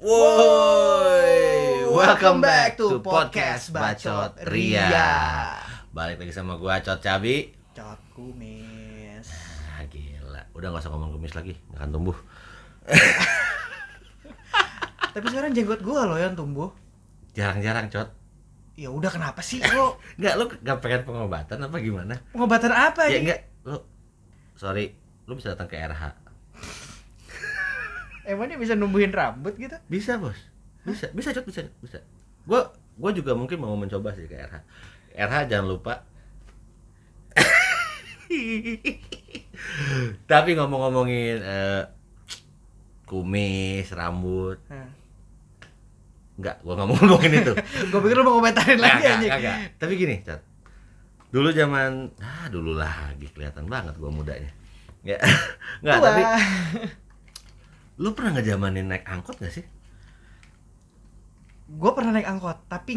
Woi, welcome back to podcast Bacot Ria. Balik lagi sama gua Cot Cabi, Cot Kumis. Gila, udah gak usah ngomong kumis lagi, gak akan tumbuh. Tapi sekarang jenggot gua loh yang tumbuh. Jarang-jarang, Cot. Ya udah, kenapa sih lo? Enggak, lu gak pengen pengobatan apa gimana? Pengobatan apa ya? nih? Enggak, lu bisa datang ke RH. Emang dia bisa numbuhin rambut gitu? Bisa, Bos. Bisa, Cot, bisa. Gua juga mungkin mau mencoba sih ke RH. RH jangan lupa. Tapi ngomongin kumis, rambut. Enggak, gua enggak mau ngomongin itu. Gua pikir lu mau komentarin lagi anjing. Enggak. Tapi gini, Cat. Dulu zaman dulu lagi kelihatan banget gua mudanya. Enggak, tapi lu pernah ngejamanin naik angkot gak sih? Gua pernah naik angkot, tapi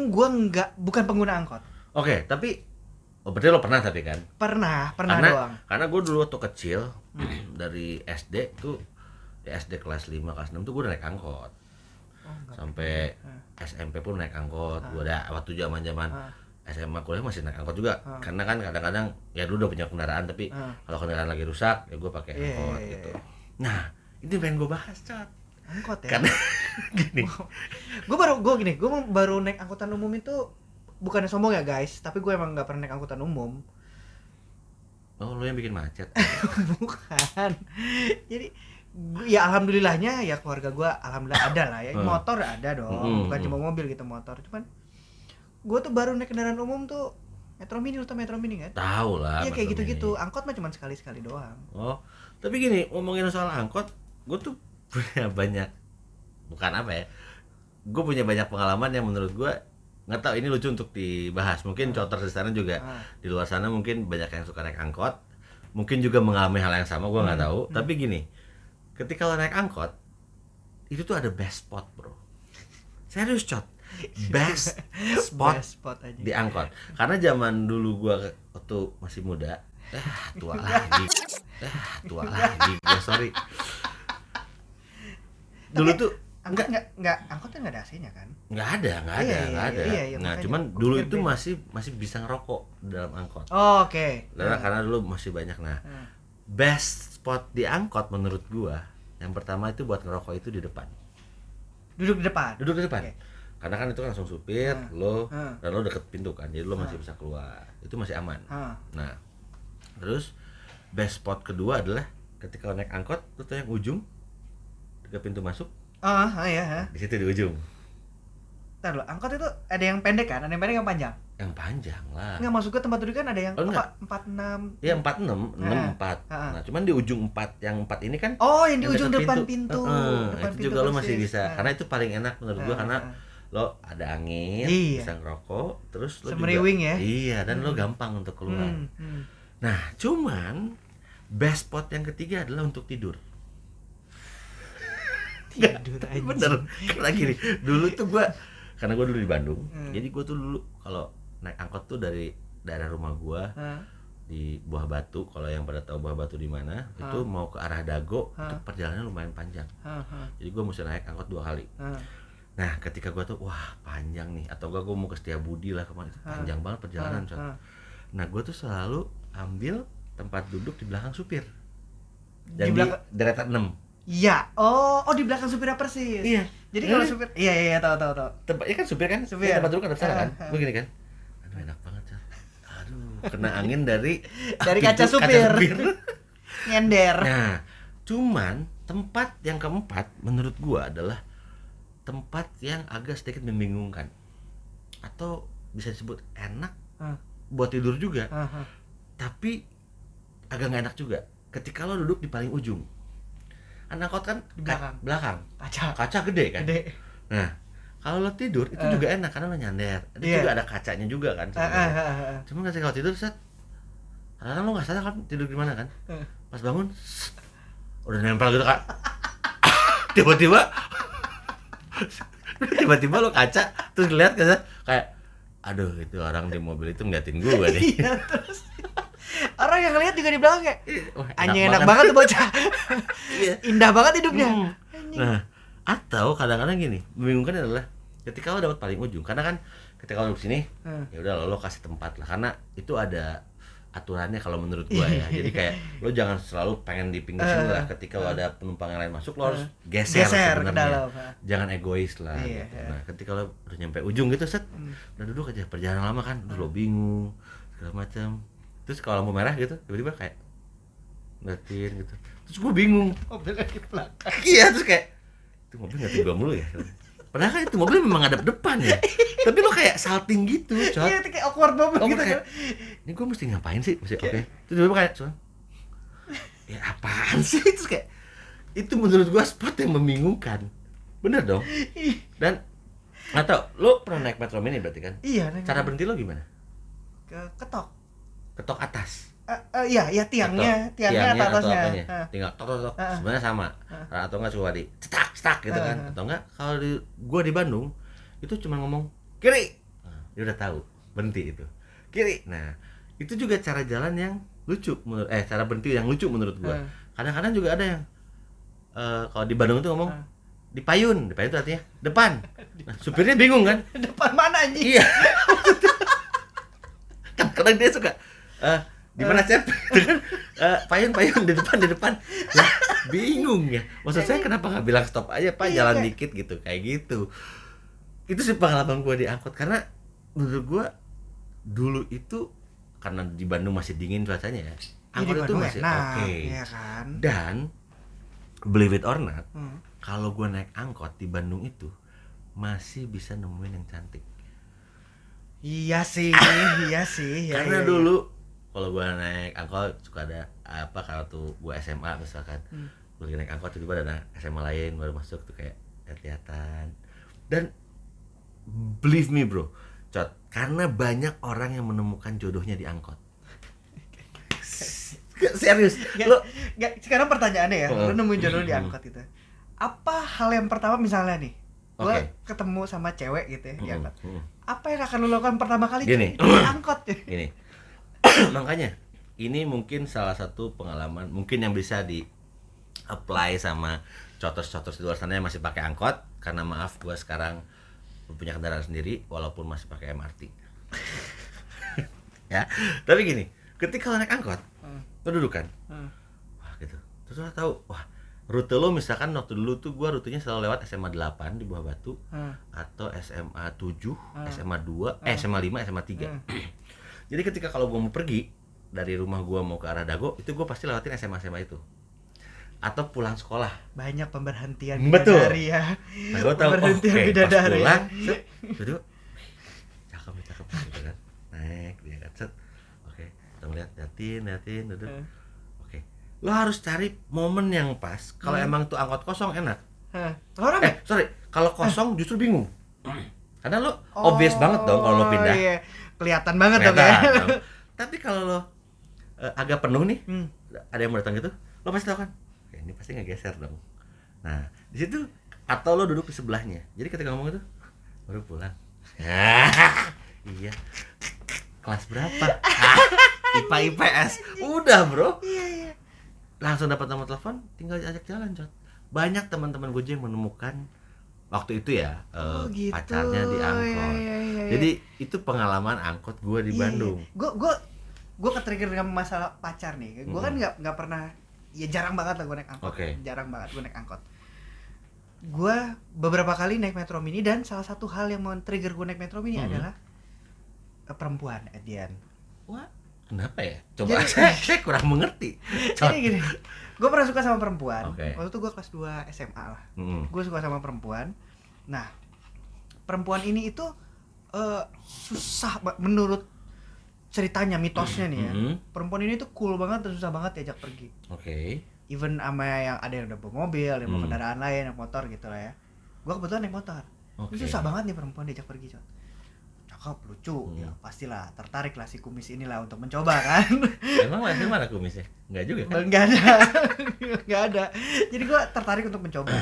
gua bukan pengguna angkot. Oke, tapi berarti lo pernah tapi kan? Pernah doang. Karena gue dulu waktu kecil dari SD tuh ya SD kelas 5, kelas 6 tuh gue udah naik angkot. Sampai SMP pun naik angkot. Gue udah waktu zaman-zaman SMA kuliah masih naik angkot juga. Karena kan kadang-kadang ya dulu udah punya kendaraan, tapi kalau kendaraan lagi rusak ya gue pakai angkot gitu. Nah, itu pengen gue bahas, Cot. Angkot ya? Karena gini. Gue baru naik angkutan umum itu, bukannya sombong ya guys, tapi gue emang gak pernah naik angkutan umum. Oh, lu yang bikin macet? Bukan. Jadi ya alhamdulillahnya ya keluarga gue alhamdulillah ada lah ya. Motor ada dong, bukan cuma mobil gitu, motor. Cuman gue tuh baru naik kendaraan umum tuh Metro Mini, kan? Tahu lah. Iya kayak gitu-gitu. Angkot mah cuma sekali-sekali doang. Oh, tapi gini, ngomongin soal angkot, gue tuh punya banyak, bukan apa ya, gue punya banyak pengalaman yang menurut gue nggak tahu ini lucu untuk dibahas. Mungkin cotter di sana juga di luar sana mungkin banyak yang suka naik angkot, mungkin juga mengalami hal yang sama, gue nggak tahu. Tapi gini, ketika lo naik angkot itu tuh ada best spot, bro. Serius, Cot. Best spot aja di angkot. Karena zaman dulu gue waktu masih muda, tua lagi, gue sorry. Dulu tuh enggak angkotnya enggak ada AC-nya kan? Enggak ada. Iya, nah, cuman dulu itu masih bisa ngerokok dalam angkot. Oh, oke. Karena dulu masih banyak. Nah, best spot di angkot menurut gua yang pertama itu buat ngerokok itu di depan. Duduk di depan. Okay. Karena kan itu langsung supir, dan lo deket pintu kan, jadi lo masih bisa keluar. Itu masih aman. Nah, terus best spot kedua adalah ketika lo naik angkot, lo tuh yang ujung dekat pintu masuk. Iya. Di situ di ujung. Ntar lo, angkot itu ada yang pendek kan? Ada yang pendek, yang panjang? Yang panjang lah. Enggak, maksud gue tempat duduk kan ada yang 46. Iya, 46, 64. Nah, cuman di ujung 4, yang 4 ini kan. Oh, yang di ujung depan pintu. Depan itu juga lo masih bisa. Karena itu paling enak menurut gua, karena lo ada angin, bisa ngerokok, terus lo semeriwing juga, ya. Iya, dan lo gampang untuk keluar. Nah, cuman best spot yang ketiga adalah untuk tidur. Tidur aja. Bener. Karena gini, karena gua dulu di Bandung. Jadi gua tuh dulu kalau naik angkot tuh dari daerah rumah gua di Buah Batu. Kalau yang pada tahu Buah Batu di mana, itu mau ke arah Dago, itu perjalanannya lumayan panjang. Jadi gua mesti naik angkot 2 kali. Nah, ketika gua tuh wah panjang nih, atau gua mau ke Setiabudi lah kemana, itu panjang banget perjalanan, Cot. Nah, gua tuh selalu ambil tempat duduk di belakang supir. Dan di deretan 6. Iya. Oh, di belakang supirnya persis. Iya. Jadi kalau supir, iya tahu. Tempatnya kan supir kan? Supir. Tempat duduk kan ada kan? Gua gini kan. Aduh, enak banget, Cot. Aduh, kena angin dari kaca supir. Nyender. Nah, cuman tempat yang keempat menurut gua adalah tempat yang agak sedikit membingungkan, atau bisa disebut enak buat tidur juga, tapi agak nggak enak juga. Ketika lo duduk di paling ujung, angkot kan di belakang, kaca gede kan. Nah, kalau lo tidur itu juga enak karena lo nyender. Itu juga ada kacanya juga kan. Cuma ketika lo tidur kadang lo nggak sadar kan tidur di mana kan. Pas bangun, udah nempel gitu kan. Tiba-tiba lo kaca terus ngeliat kayak aduh, itu orang di mobil itu ngeliatin gue nih. Iya, terus orang yang ngeliat juga di belakang kayak anjing, enak banget tuh bocah. Indah banget hidupnya. anjing. Nah, atau kadang-kadang gini, membingungkan adalah ketika lo dapat paling ujung, karena kan ketika lo duduk sini, ya udah lo kasih tempat lah, karena itu ada aturannya kalau menurut gua ya. Jadi kayak lo jangan selalu pengen di pinggir sini lah, ketika lo ada penumpang yang lain masuk lo harus geser sebenarnya. Jangan egois lah gitu. Nah, ketika lo udah nyampe ujung gitu set, udah duduk aja, perjalanan lama kan, udah lo bingung segala macam. Terus kalau lampu merah gitu, tiba-tiba kayak ngeliatin gitu. Terus gua bingung. Mobilnya di belakang. Iya, terus kayak itu mobil ngeliatin gua mulu ya. Padahal kan itu mobil memang ngadep depan ya. Tapi lo kayak salting gitu, Cot. Iya, itu kayak awkward banget gitu kan. Ini gue mesti ngapain sih? Mesti oke. Terus dia kayak, ya apaan sih? Terus kayak itu menurut gua spot yang membingungkan. Bener dong? Dan atau lo pernah naik Metro Mini berarti kan? Iya, cara berhenti lo gimana? Ketok. Ketok atas. Iya tiangnya atau atasnya. Tinggal tok. Sebenarnya sama. Atau enggak cuma di cetak gitu kan. Atau enggak kalau gua di Bandung itu cuma ngomong kiri. Dia udah tahu berhenti itu. Kiri. Nah, itu juga cara jalan yang lucu cara berhenti yang lucu menurut gua. Kadang-kadang juga ada yang kalau di Bandung itu ngomong dipayun itu artinya depan. Nah, supirnya bingung kan? Depan mana anjing? Iya. Kadang dia suka di mana cep payun di depan lah, bingung ya, maksud saya kenapa nggak bilang stop aja pak, jalan dikit gitu, kayak gitu. Itu sih pengalaman gue di angkot, karena menurut gue dulu itu karena di Bandung masih dingin cuacanya ya, angkot itu masih oke. Ya kan? Dan believe it or not, kalau gue naik angkot di Bandung itu masih bisa nemuin yang cantik. Iya sih. Karena dulu kalau gua naik angkot suka ada kalau tuh gua SMA misalkan, gua lagi naik angkot tiba-tiba ada SMA lain baru masuk tuh kayak lihat-lihatan. Dan believe me bro, Cot, karena banyak orang yang menemukan jodohnya di angkot. Serius. Sekarang pertanyaannya ya, lu nemuin jodoh di angkot itu. Apa hal yang pertama misalnya nih? Gua ketemu sama cewek gitu ya di angkot. Apa yang akan lu lakukan pertama kali di angkot? Gini. Makanya ini mungkin salah satu pengalaman mungkin yang bisa di apply sama cotos-cotos di luar sana yang masih pakai angkot, karena maaf gua sekarang punya kendaraan sendiri walaupun masih pakai MRT. Ya, tapi gini, ketika lo naik angkot, lo duduk kan, wah gitu, terus lo tahu, wah rute lo misalkan waktu dulu tuh gua rutenya selalu lewat SMA 8 di Buah Batu, atau SMA 7, SMA 2, SMA 5, SMA 3. Jadi ketika kalau gua mau pergi dari rumah gua mau ke arah Dago, itu gua pasti lewatin SMA itu. Atau pulang sekolah. Banyak pemberhentian bidadari ya. Nah, gua tahu pas pulang, jadi cakep gitu kan. Naik dia kan set. Oke, kita melihat liatin duduk. Oke. Lo harus cari momen yang pas. Kalau emang tuh angkot kosong enak. Kalau kosong justru bingung. Karena lo obvious banget dong kalau lo pindah. Iya. Kelihatan banget dong ya. Tapi kalau lo agak penuh nih, ada yang mau datang gitu, lo pasti tahu kan, ini pasti ngegeser dong. Nah, di situ atau lo duduk di sebelahnya. Jadi ketika ngomong itu, baru pulang. Iya. Kelas berapa? IPA IPS. Udah, bro. Iya. Langsung dapat nomor telepon, tinggal ajak jalan, Cot. Banyak teman-teman gue yang menemukan waktu itu ya gitu. Pacarnya di angkot. Iya. Jadi itu pengalaman angkot gue di Bandung. Gue ketrigger dengan masalah pacar nih. Gue kan nggak pernah, ya jarang banget lah gue naik angkot. Jarang banget gue naik angkot. Gue beberapa kali naik Metro Mini, dan salah satu hal yang men-trigger gue naik Metro Mini adalah perempuan, Edian. Wah, kenapa ya? Coba saya kurang mengerti. Jadi gini, gue pernah suka sama perempuan. Waktu itu gue kelas 2 SMA lah. Gue suka sama perempuan. Nah, perempuan ini itu susah menurut ceritanya, mitosnya nih ya. Perempuan ini tuh cool banget dan susah banget diajak pergi. Even sama yang ada yang udah bawa mobil, yang bawa kendaraan lain, yang motor gitu lah ya. Gue kebetulan naik motor. Susah banget nih perempuan diajak pergi, Cot. Cakep, lucu, ya pastilah tertarik lah si kumis inilah untuk mencoba kan. Emang lahir mana kumisnya? Enggak juga kan? Enggak ada. Jadi gue tertarik untuk mencoba.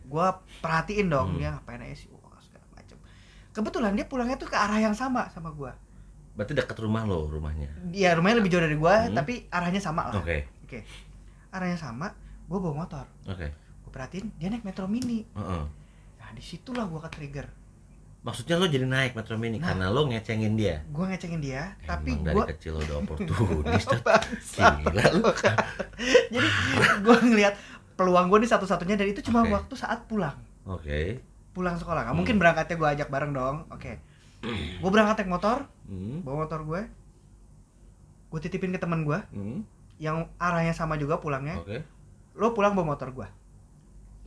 Gue perhatiin dong dia ngapain aja sih, segala macam. Kebetulan dia pulangnya tuh ke arah yang sama gue. Berarti dekat rumah lo rumahnya? Iya, rumahnya lebih jauh dari gue, tapi arahnya sama lah. Oke. Arahnya sama, gue bawa motor. Gue perhatiin dia naik Metro Mini. Nah disitulah gue ke-trigger. Maksudnya lo jadi naik Metro Mini karena lo ngecengin dia? Gue ngecengin dia, tapi dari kecil lo udah oportunis. Gila lo. Jadi gue ngeliat peluang gue nih satu-satunya, dan itu cuma waktu saat pulang. Pulang sekolah, nggak mungkin berangkatnya gue ajak bareng dong. Gue berangkat naik motor, bawa motor gue titipin ke teman gue yang arahnya sama juga pulangnya. Lo pulang bawa motor gue.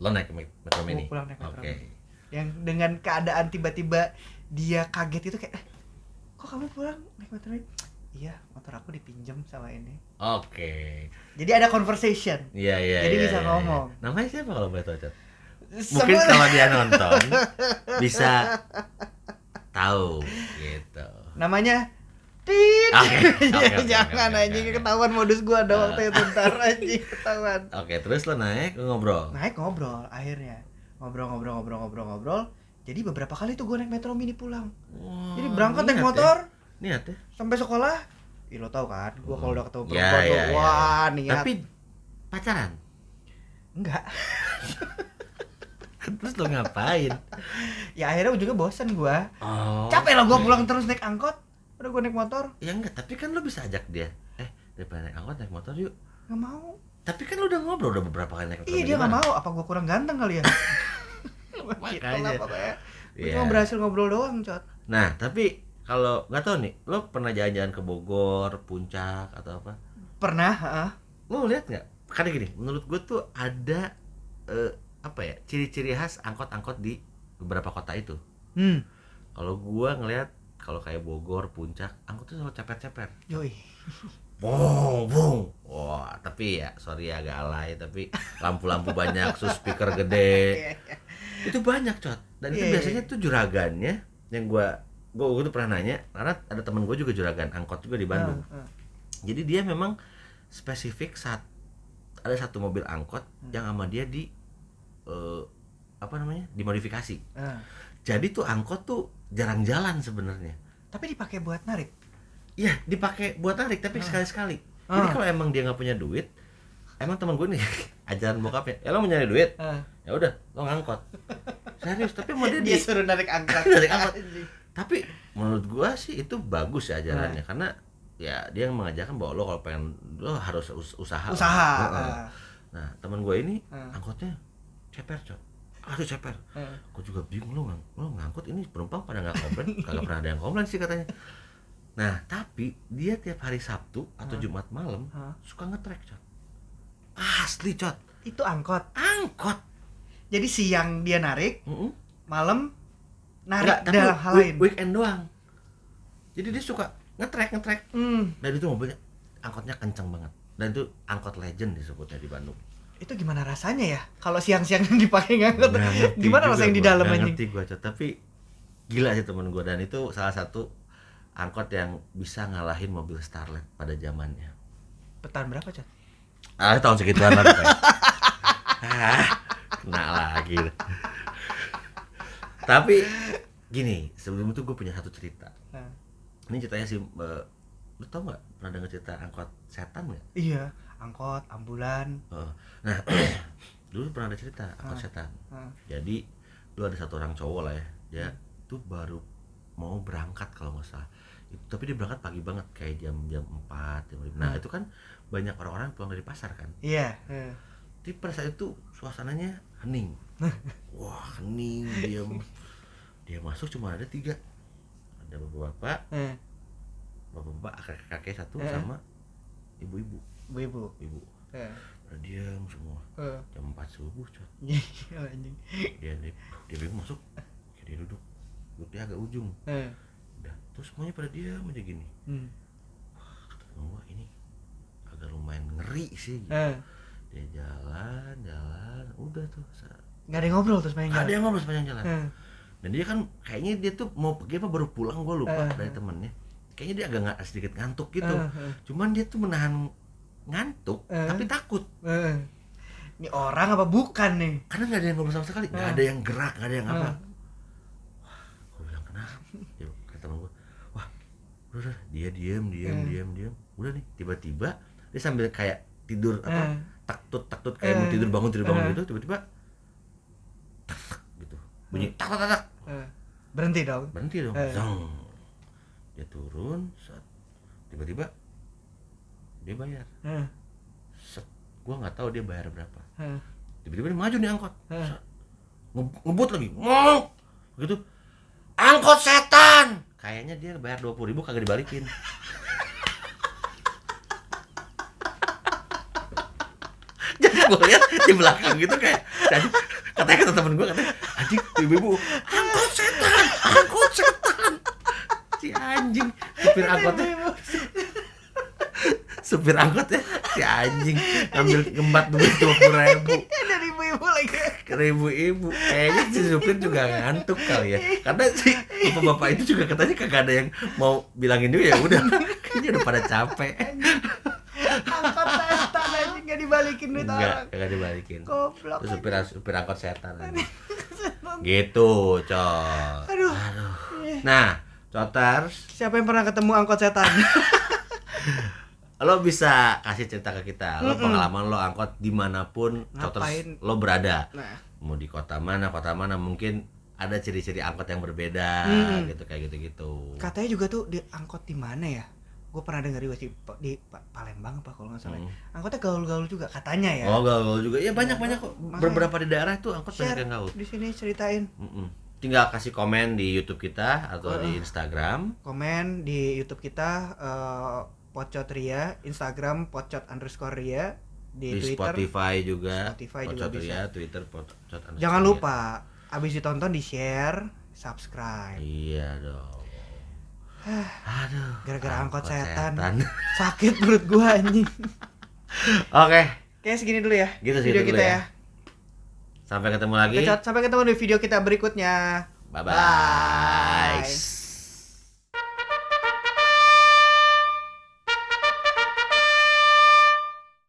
Lo naik Metro Mini? Gue pulang naik Metro Mini. Yang dengan keadaan tiba-tiba dia kaget itu kayak, kok kamu pulang naik Metro Mini? Iya, motor aku dipinjam sama ini. Jadi ada conversation. Iya. Jadi bisa ngomong. Namanya siapa kalau boleh tahu, Cot? Mungkin kalau dia nonton bisa tahu gitu. Namanya Tit. Jangan anjing, ketahuan modus gua ada waktu itu, ntar anjing ketahuan. Terus lo naik ngobrol. Akhirnya ngobrol. Jadi beberapa kali tuh gua naik Metro Mini pulang. Jadi berangkat naik motor. Niat ya. Sampai sekolah. Lo tau kan, gua kalau udah ketemu perempuan wah niat. Tapi pacaran? Enggak. Terus lo ngapain? Ya akhirnya ujungnya bosan gua. Capek lah gua pulang terus naik angkot. Udah gua naik motor. Ya enggak, tapi kan lo bisa ajak dia. Daripada naik angkot naik motor yuk. Nggak mau. Tapi kan lo udah ngobrol udah beberapa kali naik motor. Iya dia nggak mau. Apa gua kurang ganteng kali ya? Makanya. Gua cuma berhasil ngobrol doang, Cot. Nah, tapi kalau nggak tahu nih, lo pernah jalan-jalan ke Bogor, Puncak atau apa? Pernah, Lo lihat nggak? Karena gini, menurut gue tuh ada ciri-ciri khas angkot-angkot di beberapa kota itu. Kalau gue ngelihat kalau kayak Bogor, Puncak, angkot tuh selalu ceper-ceper. Yoi. Bong. Wah, tapi ya sorry agak alay, tapi lampu-lampu banyak, speaker gede. Itu banyak, Cot. Dan itu biasanya tuh juragannya yang gue tuh pernah nanya, karena ada temen gue juga juragan angkot juga di Bandung. Jadi dia memang spesifik ada satu mobil angkot yang sama dia dimodifikasi. Jadi tuh angkot tuh jarang jalan sebenarnya. Tapi dipakai buat narik. Iya, dipakai buat narik tapi sekali-sekali. Jadi kalau emang dia nggak punya duit, emang temen gue nih ajaran bokapnya, lo mau nyari duit, ya udah lo ngangkot. Serius, tapi mau dia suruh narik angkot. Tapi menurut gue sih itu bagus ya ajarannya, karena ya dia mengajarkan bahwa lo kalau pengen lo harus usaha. Nah teman gue ini angkotnya ceper, Cok. Ceper. Gue juga bingung, lo ngangkut ini penumpang pada nggak komplain, kagak pernah ada yang komplain sih katanya. Nah tapi dia tiap hari Sabtu atau Jumat malam suka ngetrek, Cok. Asli, Cot. Itu angkot. Jadi siang dia narik, malam narik dalam hal lain. Weekend doang. Jadi dia suka ngetrek. Dan itu mobilnya angkotnya kenceng banget. Dan itu angkot legend disebutnya di Bandung. Itu gimana rasanya ya? Kalau siang-siang dipakai ngangkut. Gimana rasanya di dalam anjing? Ngerti gua, Cot. Tapi gila sih temen gua, dan itu salah satu angkot yang bisa ngalahin mobil Starlet pada zamannya. Tahun berapa, Cot? Tahun segituan lah pokoknya. Kena lagi. Tapi gini, sebelum itu gue punya satu cerita. Ini ceritanya sih, lu tau nggak? Pernah denger cerita angkot setan nggak? Iya, angkot ambulan. Nah, dulu pernah ada cerita angkot setan. Jadi dulu ada satu orang cowok lah ya, dia tuh baru mau berangkat kalau nggak salah. Tapi dia berangkat pagi banget, kayak jam 4, jam 5. Nah itu kan banyak orang-orang pulang dari pasar kan. Iya. Tapi pada saat itu suasananya hening. Wah hening, diam. Dia masuk cuma ada 3. Ada bapak-bapak, kakek satu sama ibu-ibu. Pada diam semua. Jam 4 subuh, Cot. Dia bingung masuk, kayak dia duduk dia agak ujung. Udah, terus semuanya pada diam aja gini. Wah, kata temen gua ini agak lumayan ngeri sih gitu. Dia jalan, udah tuh nggak ada yang ngobrol terus sepanjang jalan. Ada yang ngobrol sepanjang jalan. Dan dia kan kayaknya dia tuh mau pergi apa baru pulang, gua lupa dari temennya. Kayaknya dia agak sedikit ngantuk gitu. Cuman dia tuh menahan ngantuk tapi takut. Ini orang apa bukan nih? Karena nggak ada yang ngobrol sama sekali, nggak ada yang gerak, nggak ada yang apa. Dia kata temen gue, wah udah dia diam. Udah nih tiba-tiba dia sambil kayak tidur takut kayak mau tidur bangun gitu, tiba-tiba bunyi tak tak tak. Berhenti dong. Zong. Dia turun, tiba-tiba dia bayar. Gua nggak tahu dia bayar berapa. Tiba-tiba dia maju nih angkot. Ngebut lagi. Begitu. Angkot setan. Kayaknya dia bayar 20.000 kagak dibalikin. Jadi gue lihat di belakang gitu kayak katanya kata temen gue katanya, anjing ibu-ibu angkot setan. Si anjing supir angkotnya si anjing ngambil ngembat duit 20.000 dari ibu-ibu lagi. ke ibu-ibu. Kayaknya si supir juga ngantuk kali ya, karena si bapak-bapak itu juga katanya kagak ada yang mau bilangin dia, ya udah kayaknya udah pada capek. Angkot setan anjing nggak dibalikin duit orang. Kagak dibalikin. Goblok. Terus supir angkot setan anjing. Gitu, Cot. Aduh. Nah, Coters, Siapa yang pernah ketemu angkot setan? lo bisa kasih cerita ke kita, lo pengalaman lo angkot dimanapun, Coters lo berada. Nah. Mau di kota mana mungkin ada ciri-ciri angkot yang berbeda, gitu kayak gitu. Katanya juga tuh di angkot di mana ya? Gue pernah denger di Palembang apa kalau nggak salah. Angkotnya gaul-gaul juga katanya ya. Oh, gaul juga. Ya banyak kok. Beberapa di daerah itu angkot banyak yang gaul. Di sini ceritain. Tinggal kasih komen di YouTube kita atau di Instagram. Komen di YouTube kita Pocot Ria, Instagram Pocot_Ria, di Twitter, Spotify juga Pocot Ria, Twitter Pocot_Ria. Jangan lupa abis ditonton di share, subscribe. Iya dong. Aduh, gara-gara angkot setan. Sakit perut gua anjing. Oke. Kayaknya segini dulu ya. Gitu video kita ya. Sampai ketemu lagi. Sampai ketemu di video kita berikutnya. Bye.